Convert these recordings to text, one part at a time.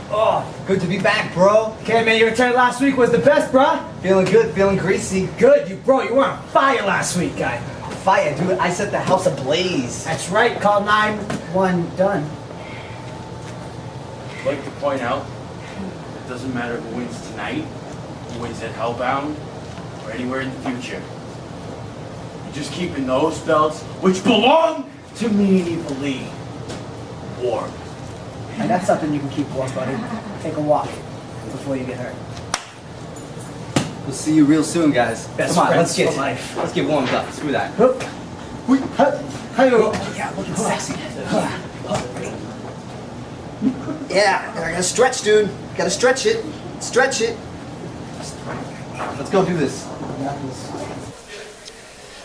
Oh, good to be back, bro. Okay, man, your return last week was the best, bruh. Feeling good, feeling greasy. Good, you were on fire last week, guy. Fire, dude. I set the house ablaze. That's right, call 911 done. I'd like to point out, it doesn't matter who wins tonight, who wins at Hellbound, or anywhere in the future. You're just keeping those belts, which belong to me and Evil Lee, warm. And that's something you can keep warm, buddy. Take a walk before you get hurt. We'll see you real soon, guys. Best Come on, friends for life. let's get warmed up. Screw that. Hup. Hup. Hi-yo. Yeah, looking sexy. Yeah, I gotta stretch, dude. Gotta stretch it. Stretch it. Let's go do this.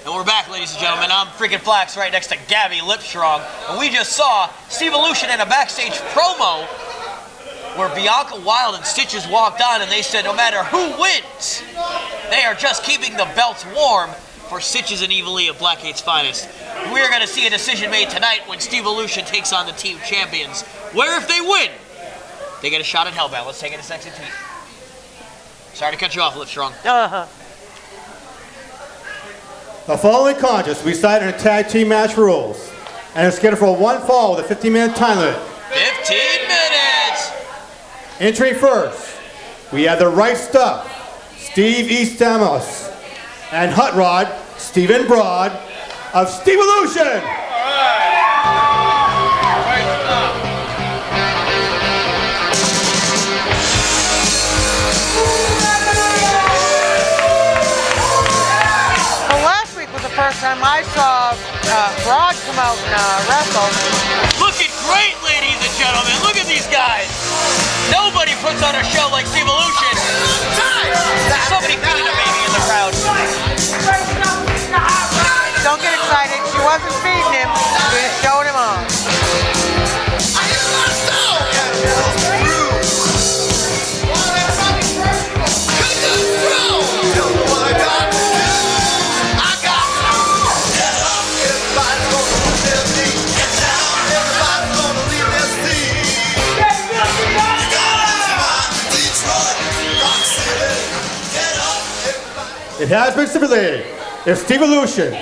And we're back, ladies and gentlemen. I'm freaking Flax right next to Gabby Lipstrong. And we just saw Steve Aleutian in a backstage promo where Bianca Wild and Stitches walked on and they said no matter who wins, they are just keeping the belts warm for Stitches and Evil Lee of Blackgate's finest. We're going to see a decision made tonight when Steve Aleutian takes on the team champions, where if they win, they get a shot at Hellbound. Let's take it a sexy tweet. Sorry to cut you off, Lipstrong. The following contest we decided in tag team match rules, and it's scheduled for one fall with a 15-minute time limit. 15 minutes! Entering first, we have the Right Stuff, Steve E. Stamos, and Hot Rod, Stephen Broad of Steve Aleutian. First time I saw Broad come out and wrestle. Looking great, ladies and gentlemen. Look at these guys. Nobody puts on a show like Steve Aleutian. Somebody feeding a baby in the crowd. Don't get excited. She wasn't feeding him. She was showing him off. It has been stipulated, if Steve Aleutian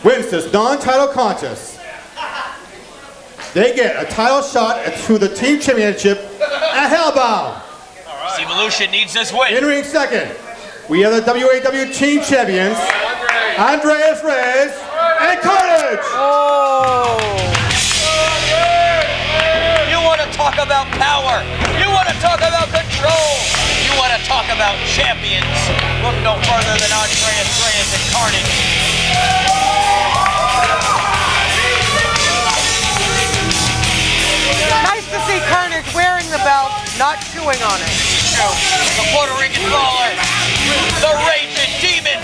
wins this non-title contest, they get a title shot to the team championship at Hellbound. Steve Aleutian needs this win. Entering second, we have the WAW team champions, Andreas Reyes and Carnage. Oh! You want to talk about power. You want to talk about control. You want to talk about champions. Look no further than Andreas Reyes and Carnage. Nice to see Carnage wearing the belt, not chewing on it. True. The Puerto Rican brawler, the Raging Demon.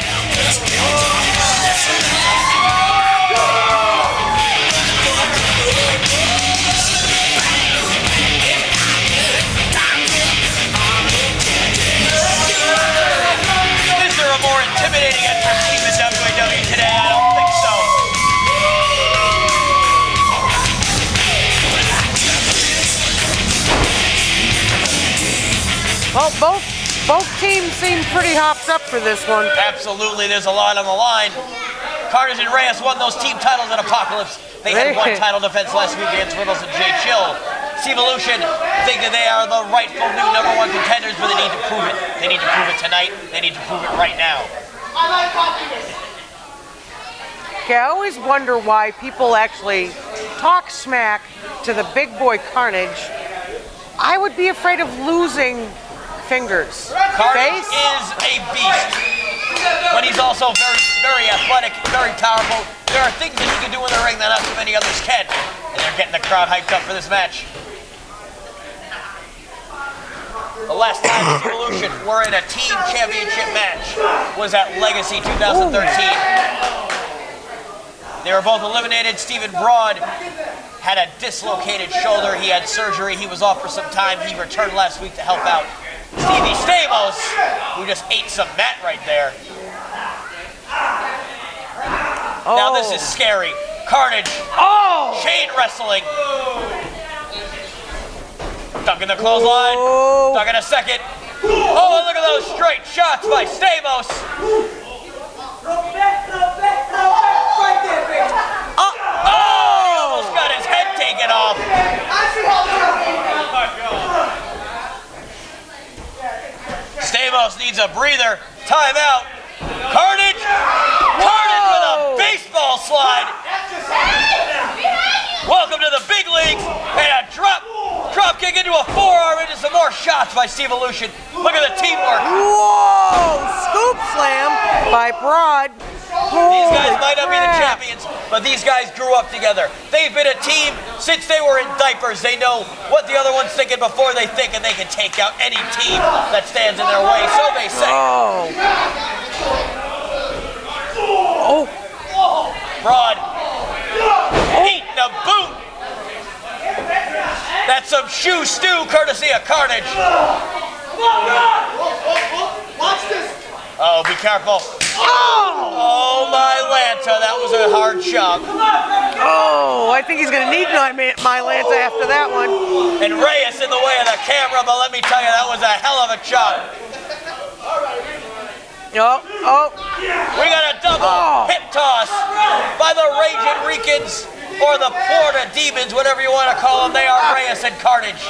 Is there a more intimidating entrance team in WWE today? I don't think so. Well, both teams seem pretty hopped up for this one. Absolutely, there's a lot on the line. Carnage and Reyes won those team titles at Apocalypse. They had one title defense last week against Riddles and Jay Chill. Steve Aleutian think that they are the rightful new #1 contenders, but they need to prove it. They need to prove it tonight. They need to prove it right now. Okay, I always wonder why people actually talk smack to the big boy Carnage. I would be afraid of losing fingers. Carnage Face? is a beast, but he's also very, very athletic, very powerful. There are things that he can do in the ring that not too many others can, and they're getting the crowd hyped up for this match. The last time Steve Aleutian were in a team championship match was at Legacy 2013. They were both eliminated. Stephen Broad had a dislocated shoulder. He had surgery. He was off for some time. He returned last week to help out Stevie Stamos, who just ate some mat right there. Oh. Now this is scary. Carnage. Chain wrestling. Dun Duck in the clothesline. Oh. Duck in a second. Oh, look at those straight shots by Stamos. He almost got his head taken off. Stamos needs a breather. Timeout. Carnage. Carnage with a baseball slide. Welcome to the big leagues. And a drop kick into a forearm into some more shots by Steve Aleutian. Look at the teamwork. Whoa! Scoop slam by Broad. These guys might not be the champions, but these guys grew up together. They've been a team since they were in diapers. They know what the other one's thinking before they think, and they can take out any team that stands in their way. So they say. Broad eating a boot. That's some shoe stew courtesy of Carnage. Oh, be careful. Oh, my Lanta, that was a hard shot. Oh, I think he's going to need my Lanta after that one. And Reyes in the way of the camera, but let me tell you, that was a hell of a shot. We got a double hip toss by the Raging Ricans, or the Florida Demons, whatever you want to call them. They are Reyes and Carnage.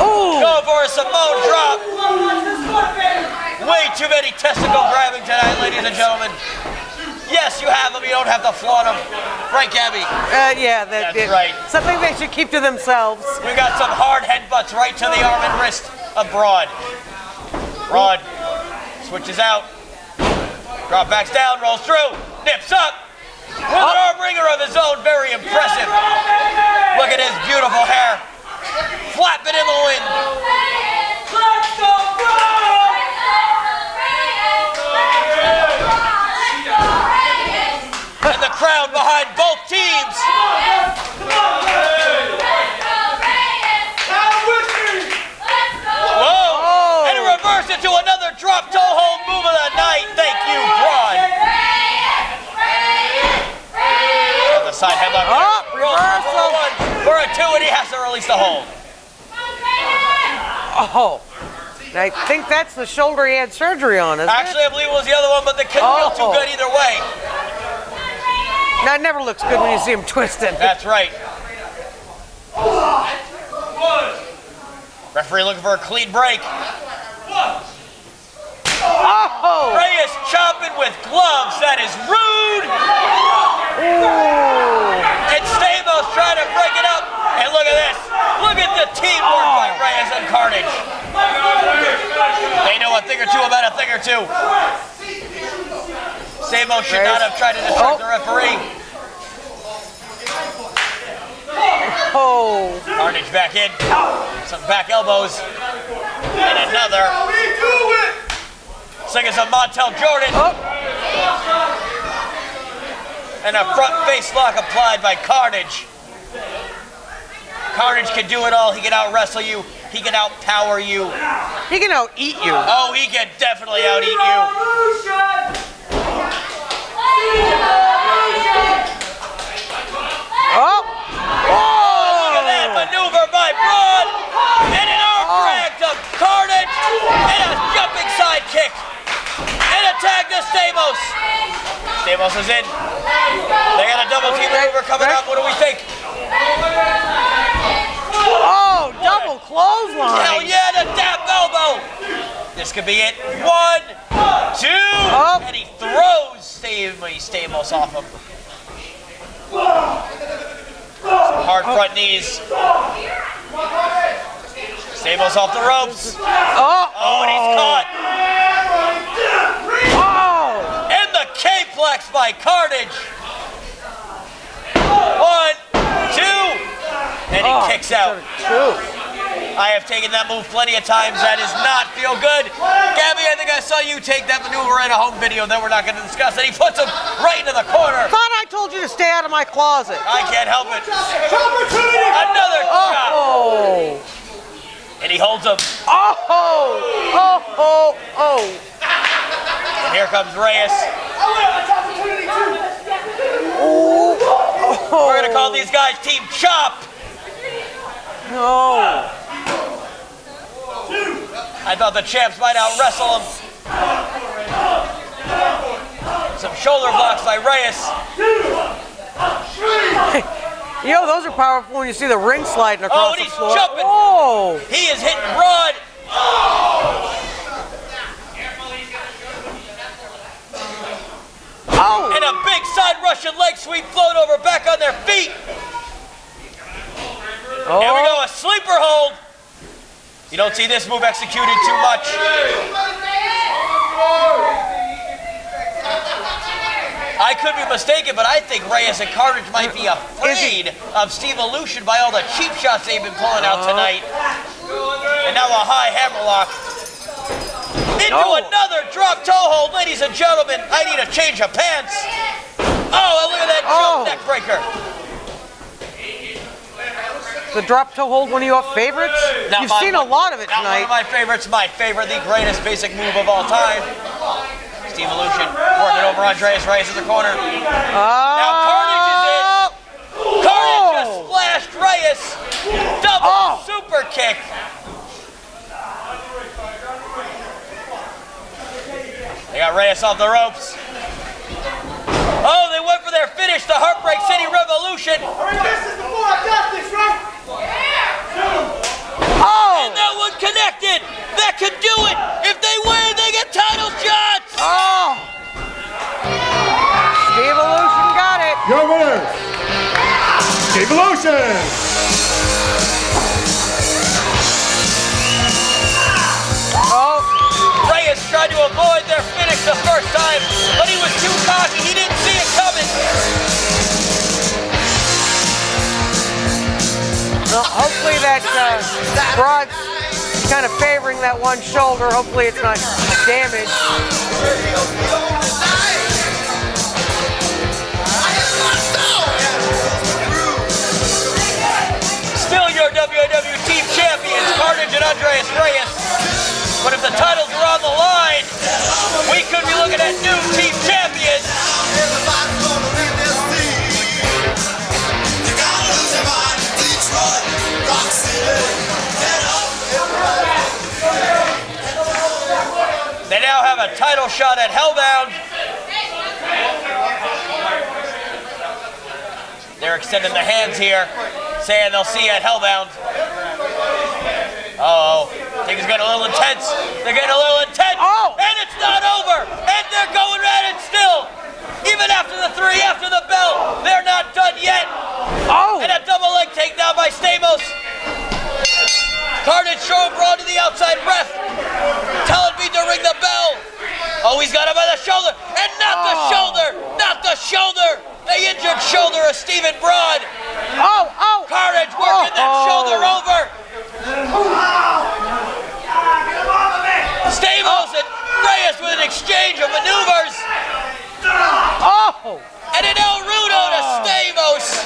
Go for a Samoan drop. Way too many testicle grabbing tonight, ladies and gentlemen. Yes, you have them. You don't have to flaunt them. Right, Gabby? Yeah, that's right. Something they should keep to themselves. We got some hard headbutts right to the arm and wrist of Broad. Broad switches out. Drop backs down, rolls through, nips up. With an arm ringer of his own, very impressive. Look at his beautiful hair. Flapping in the wind. And the crowd behind both teams. Whoa! And it reversed into another drop toe hold move of the night. Thank you, Broad. The side headlock. Reversal. For a two, and he has to release the hold. I think that's the shoulder he had surgery on, isn't Actually, I believe it was the other one, but they couldn't feel too good either way. it? That never looks good when you see him twisted. That's right. Referee looking for a clean break. Reyes chopping with gloves. That is rude. And Stamos trying to break it up. And look at this. Look at the teamwork by Reyes and Carnage. They know a thing or two about a thing or two. Stamos should not have tried to distract the referee. Carnage back in. Some back elbows. And another. Singing some Montel Jordan. And a front face lock applied by Carnage. Carnage can do it all. He can out-wrestle you. He can out-power you. He can out-eat you. Oh, he can definitely out-eat you. Look at that maneuver by Broad. And an arm drag to Carnage. And a jumping side kick. And a tag to Stamos. Stamos is in. They got a double team maneuver coming up. What do we think? Double clothesline. Hell yeah, the tap elbow. This could be it. 1, 2. And he throws Stamos off him. Some hard front knees. Stamos off the ropes. And he's caught. And the K-Plex by Carnage. 1, 2. And he kicks out. I have taken that move plenty of times. That does not feel good. Gabby, I think I saw you take that maneuver in a home video that we're not going to discuss. And he puts him right into the corner. Thought I told you to stay out of my closet. I can't help it. Another chop. And he holds him. And here comes Reyes. We're gonna call these guys Team Chop. No. I thought the champs might out wrestle them. Some shoulder blocks by Reyes. Yo, those are powerful when you see the ring sliding across Oh, and the he's floor. jumping. Oh. He is hitting broad. Oh. And a big side Russian leg sweep float over back on their feet. There we go, a sleeper hold. You don't see this move executed too much. I could be mistaken, but I think Reyes and Carnage might be afraid of Steve Aleutian by all the cheap shots they've been pulling out tonight. And now a high hammerlock. Into another drop toe hold, ladies and gentlemen. I need a change of pants. Oh, and look at that jump neck breaker. The drop toe hold, one of your favorites? You've seen a lot of it not tonight. One of my favorites, my favorite, the greatest basic move of all time. Steve Aleutian working over Andreas Reyes in the corner. Now Carnage is in. Carnage just splashed Reyes. Double super kick. They got Reyes off the ropes. Oh, they went for their finish, the Heartbreak City Revolution. And that one connected. That could do it. If they win, they get title shots. Oh! Steve Aleutian got it. Your winners, Steve Aleutian. Oh! Reyes tried to avoid their finish the first time, but he was too cocky. He didn't see it coming. Well, hopefully that Broad's kind of favoring that one shoulder. Hopefully it's not damaged. Still your WAW Team Champions, Carnage and Andreas Reyes. But if the titles were on the line, we could be looking at new Team Champions. They now have a title shot at Hellbound. They're extending the hands here, saying they'll see you at Hellbound. Uh-oh, things getting a little intense. They're getting a little intense, and it's not over. And they're going at it still. Even after the three, after the bell, they're not done yet. And a double leg takedown by Stamos. Carnage showing Braun to the outside ref, telling me to ring the bell. Oh, he's got him by the shoulder, and not the shoulder, not the shoulder. The injured shoulder of Stephen Braun. Carnage working that shoulder over. Stamos and Reyes with an exchange of maneuvers. And an El Rudo to Stamos.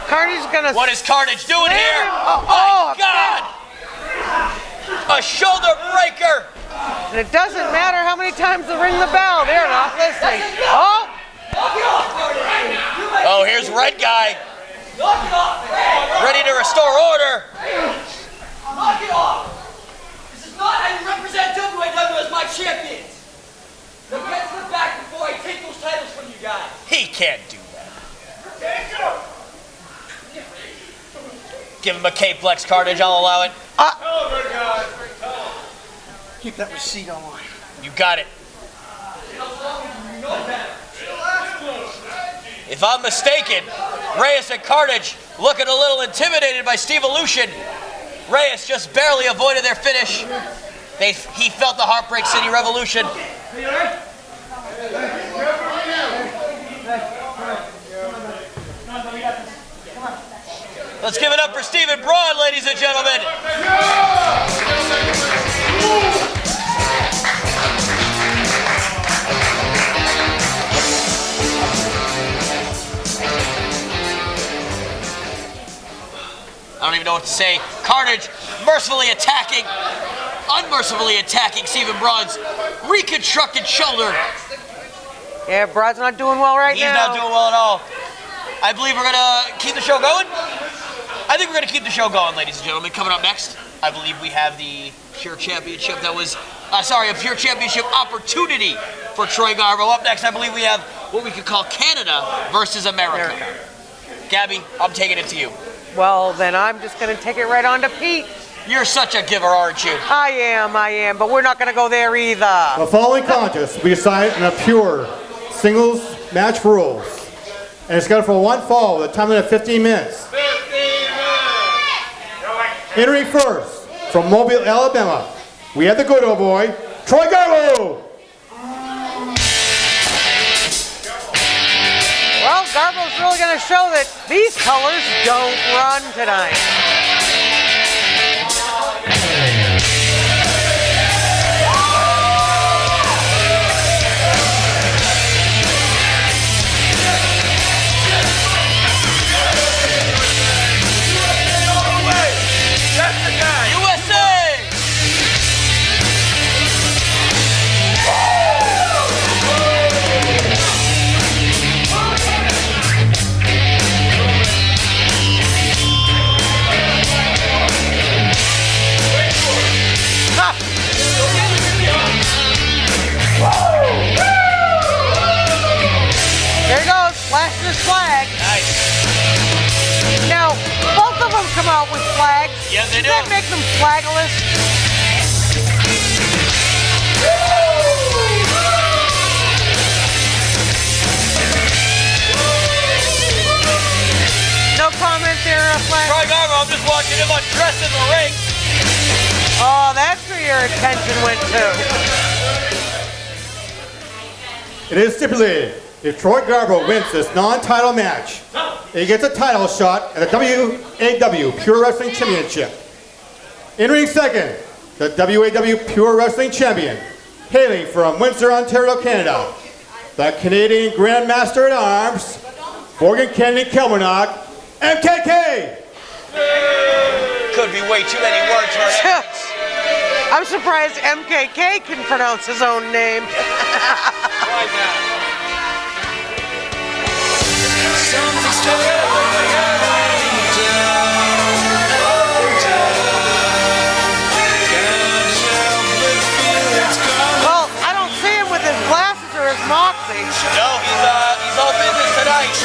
Carnage's gonna. What is Carnage doing here? My God! A shoulder breaker. And it doesn't matter how many times they ring the bell. They're not listening. Oh, here's Red Guy. Ready to restore order. Knock it off! This is not how you represent WAW as my champions! Now get to the back before I take those titles from you guys! He can't do that. Give him a K-Plex, Carnage, I'll allow it. Keep that receipt on. You got it. If I'm mistaken, Reyes and Carnage looking a little intimidated by Steve Aleutian. Reyes just barely avoided their finish. He felt the Heartbreak City Revolution. Let's give it up for Stephen Braun, ladies and gentlemen. I don't even know what to say. Carnage mercifully attacking unmercifully attacking Stephen Braun's reconstructed shoulder. Yeah, Brad's not doing well right He's now. not doing well at all. I believe we're gonna keep the show going. I think we're gonna keep the show going, ladies and gentlemen. Coming up next, I believe we have the Pure Championship that was, a Pure Championship opportunity for Troy Garbo. Up next, I believe we have what we could call Canada versus America. Gabby, I'm taking it to you. Well, then I'm just going to take it right on to Pete. You're such a giver, aren't you? I am, but we're not going to go there either. The following contest we decided in a pure singles match rules. And it's scheduled for one fall with a time limit of 15 minutes. 15 minutes! Entering first, from Mobile, Alabama, we have the good old boy, Troy Garbo! Well, Garbo's really going to show that these colors don't run tonight. There he goes, flashing his flag. Nice. Now, both of them come out with flags. Yeah, they Does that do. make them flagless? No comment there, flag. Troy Garbo, I'm just watching him undress in the ring. Oh, that's where your attention went to. It is stipulated, if Troy Garbo wins this non-title match, he gets a title shot at the WAW Pure Wrestling Championship. Entering second, the WAW Pure Wrestling Champion, hailing from Windsor, Ontario, Canada, the Canadian Grandmaster at Arms, Morgan Kennedy Kilmarnock, MKK! Could be way too many words for it. I'm surprised MKK can pronounce his own name. Well, I don't see him with his glasses or his moxie. No, he's all business tonight.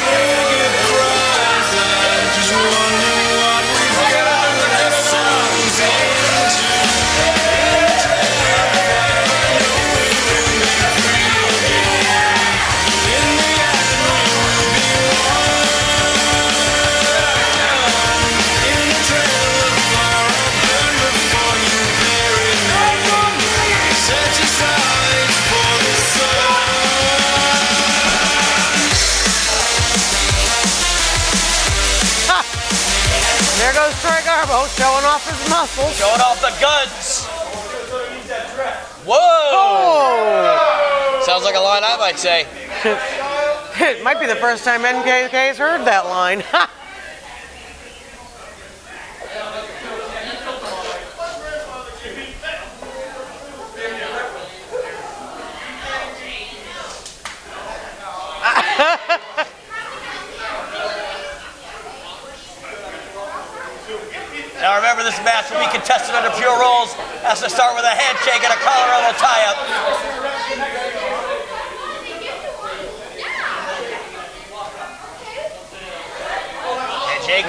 There goes Troy Garbo showing off his muscles. Showing off the guns. Whoa! Oh! Sounds like a line I might say. It might be the first time NKK's heard that line. Now remember, this match will be contested under Pure Rules. Has to start with a handshake and a collar tie-up. Handshake.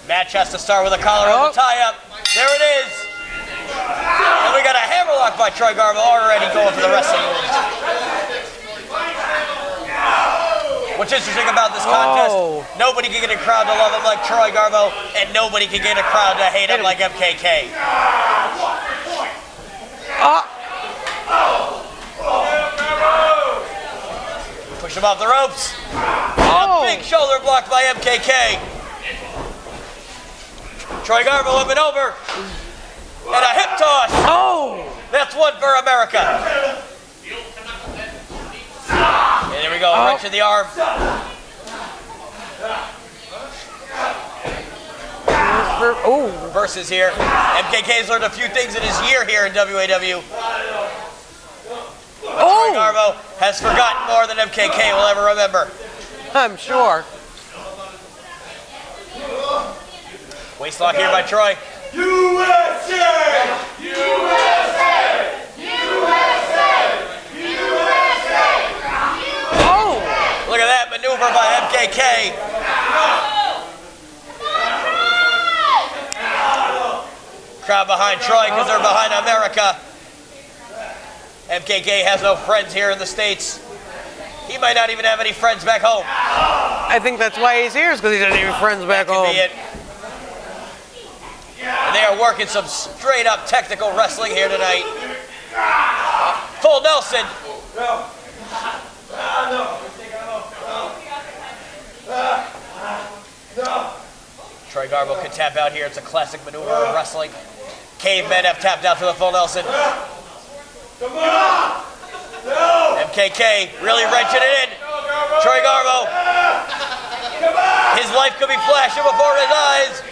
Match has to start with a collar and a tie-up. There it is. And we got a hammerlock by Troy Garbo already going for the wrestling moves. What's interesting about this contest, nobody can get a crowd to love him like Troy Garbo, and nobody can get a crowd to hate him like MKK. Push him off the ropes. A big shoulder block by MKK. Troy Garbo up and over. And a hip toss. Oh! That's one for America. And here we we go. Wrench in the arm. Oh, Versus here. MKK's learned a few things in his year here in WAW. Troy Garbo has forgotten more than MKK will ever remember. I'm sure. Waistlock here by Troy. USA! Oh, Look at that maneuver by MKK. Crowd behind Troy because they're behind America. MKK has no friends here in the States. He might not even have any friends back home. I think that's why he's here, is because he doesn't have any friends back Could home. be it. And they are working some straight up technical wrestling here tonight. Full Nelson. Troy Garbo could tap out here. It's a classic maneuver of wrestling. Cavemen have tapped out for the full Nelson. MKK really wrenching it in. Troy Garbo. His life could be flashing before his eyes.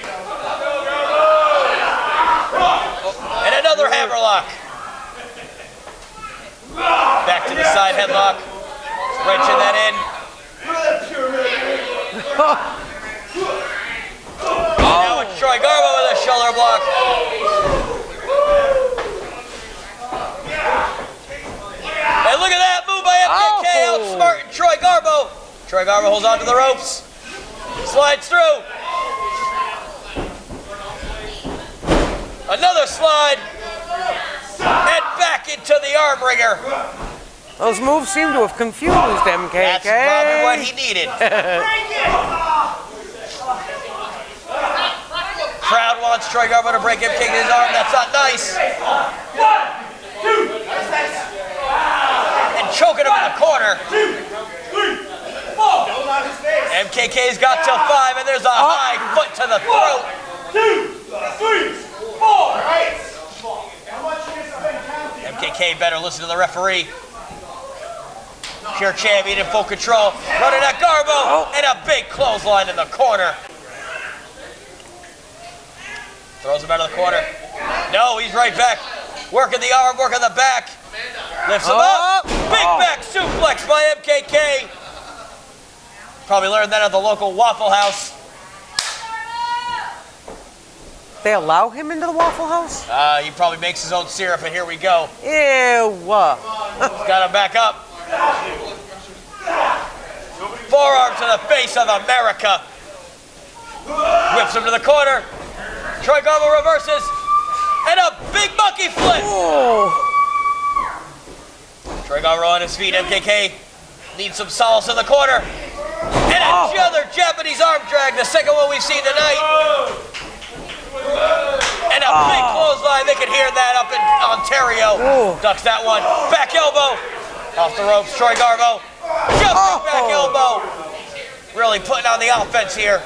And another hammerlock. Back to the side headlock. Wrenching that in. Now it's Troy Garbo with a shoulder block. And look at that move by MKK, outsmarting Troy Garbo. Troy Garbo holds on to the ropes. Slides through. Another slide. And back into the arm wringer. Those moves seem to have confused MKK. That's probably what he needed. Crowd wants Troy Garbo to break MKK's arm. That's not nice. And choking him in the corner. MKK's got till 5, and there's a high foot to the throat. 2, 3, 4. MKK better listen to the referee. Pure champion in full control. Running at Garbo, and a big clothesline in the corner. Throws him out of the corner. No, he's right back. Working the arm, working the back. Lifts him up. Big back suplex by MKK. Probably learned that at the local Waffle House. They allow him into the Waffle House? He probably makes his own syrup, and here we go. Ew. Got him back up. Forearm to the face of America. Whips him to the corner. Troy Garbo reverses. And a big monkey flip. Oh. Troy Garbo on his feet. MKK needs some solace in the corner. And another Japanese arm drag, the second one we've seen tonight. And a big clothesline. They can hear that up in Ontario. Ducks that one. Back elbow. Off the ropes, Troy Garbo. Jumping back elbow. Really putting on the offense here.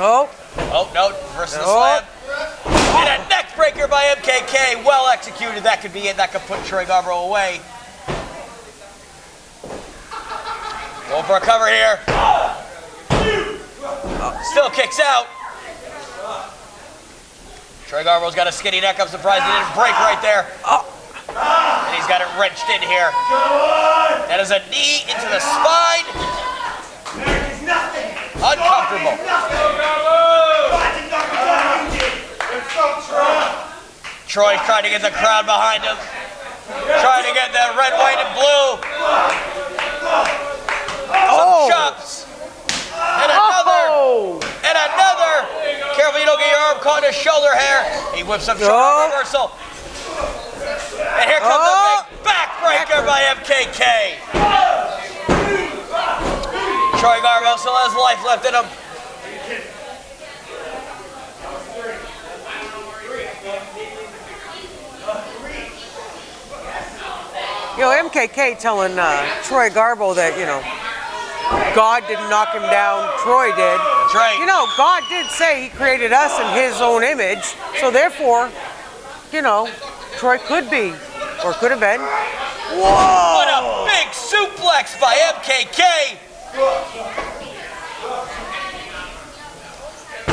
Oh. Oh, no. Versus the slam. And a neck breaker by MKK. Well executed. That could be it. That could put Troy Garbo away. Going for a cover here. Still kicks out. Troy Garbo's got a skinny neck. I'm surprised he didn't break right there. And he's got it wrenched in here. That is a knee into the spine. Uncomfortable. Troy trying to get the crowd behind him. Trying to get the red, white, and blue. Some chops. And another. And another. Careful you don't get your arm caught in his shoulder hair. He whips up shoulder reversal. And here comes a big backbreaker by MKK. Troy Garbo still has life left in him. You know, MKK telling Troy Garbo that, you know, God didn't knock him down, Troy did. That's right. You know, God did say he created us in his own image, so therefore, you know, Troy could be, or could have been, Whoa! What a big suplex by MKK.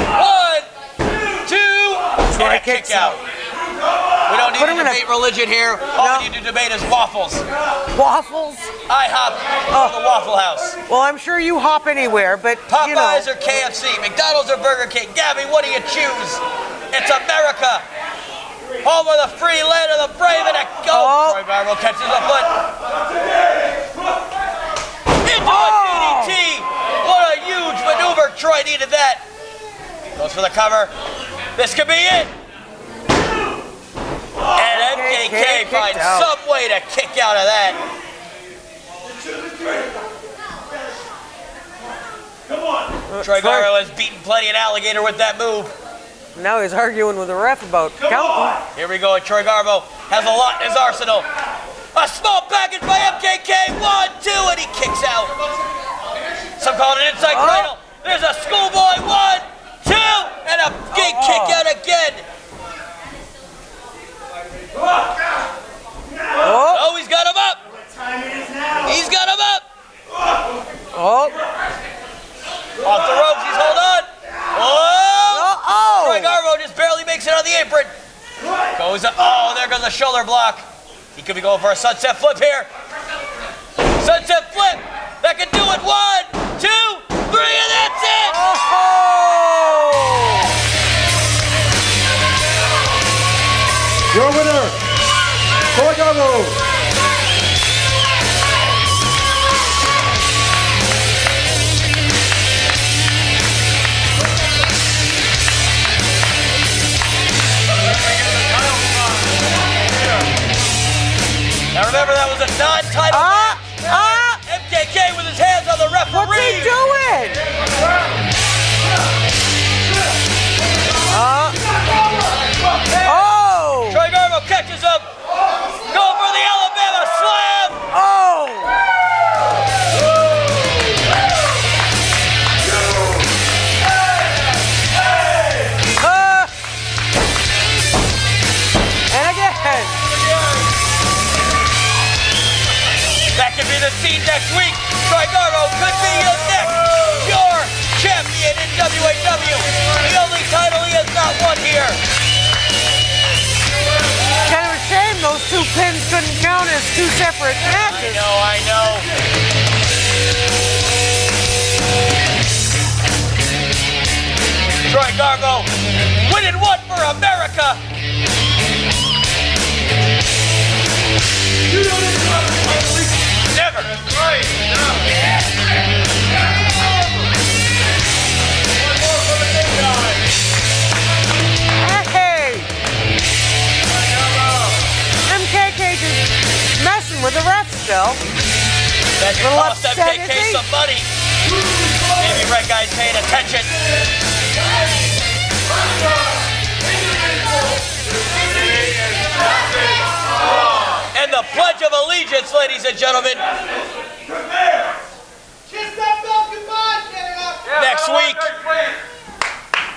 1, 2, and a kick out. We don't need Put to him in a- debate religion here. All we need to debate is waffles. Waffles? IHOP or the Waffle House. Well, I'm sure you hop anywhere, but you know. Popeyes or KFC, McDonald's or Burger King. Gabby, what do you choose? It's America. Home of the free land of the brave and the go. Oh. Troy Barbo catches the foot. Into a DDT. What a huge maneuver. Troy needed that. Goes for the cover. This could be it. And MKK kicked finds out. some way to kick out of that. Troy Garbo has beaten plenty an alligator with that move. Now he's arguing with the ref about counting. Here we go. Troy Garbo has a lot in his arsenal. A small package by MKK. 1, 2, and he kicks out. Some call it an inside cradle. There's a schoolboy. 1, 2, and a big kick out again. Oh, he's got him up. He's got him up. Oh. Off the ropes. He's holding on. Oh! Troy Garbo just barely makes it on the apron. Goes up. Oh, there goes a shoulder block. He could be going for a sunset flip here. Sunset flip. That could do it. 1, 2, 3, and that's it. Your winner, Troy Garbo. Now remember, that was a non-title match. MKK with his hands on the referee. What's he doing? Oh! Troy Garbo catches him. Going for the Alabama slam. Oh! And again. That could be the scene next week. Troy Garbo could be your champion in WAW. The only title he has not won here. Kind of a shame those two pins couldn't count as two separate matches. I know. Troy Garbo winning one for America. Never. Hey! MKK just messing with the ref still. That could Little cost upset, MKK is he? some money. Maybe red guy's paying attention. And the Pledge of Allegiance, ladies and gentlemen. Next week,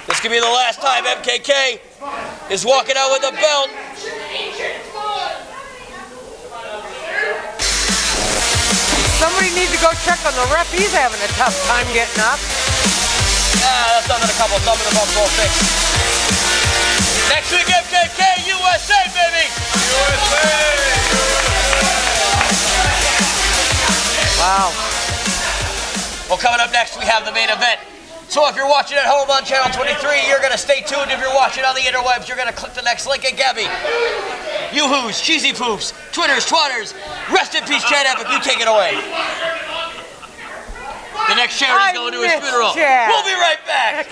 this could be the last time MKK is walking out with a belt. Somebody needs to go check on the ref. He's having a tough time getting up. That's something a couple thumbs in the bump will fix. Next week, MKK USA, baby! Wow. Well, coming up next, we have the main event. So if you're watching at home on Channel 23, you're going to stay tuned. If you're watching on the interwebs, you're going to click the next link. And Gabby, yoo-hoos, cheesy poofs, twitters, twatters, rest in peace, Chad Epic, you take it away. The next charity's going to his funeral. Chad. We'll be right back.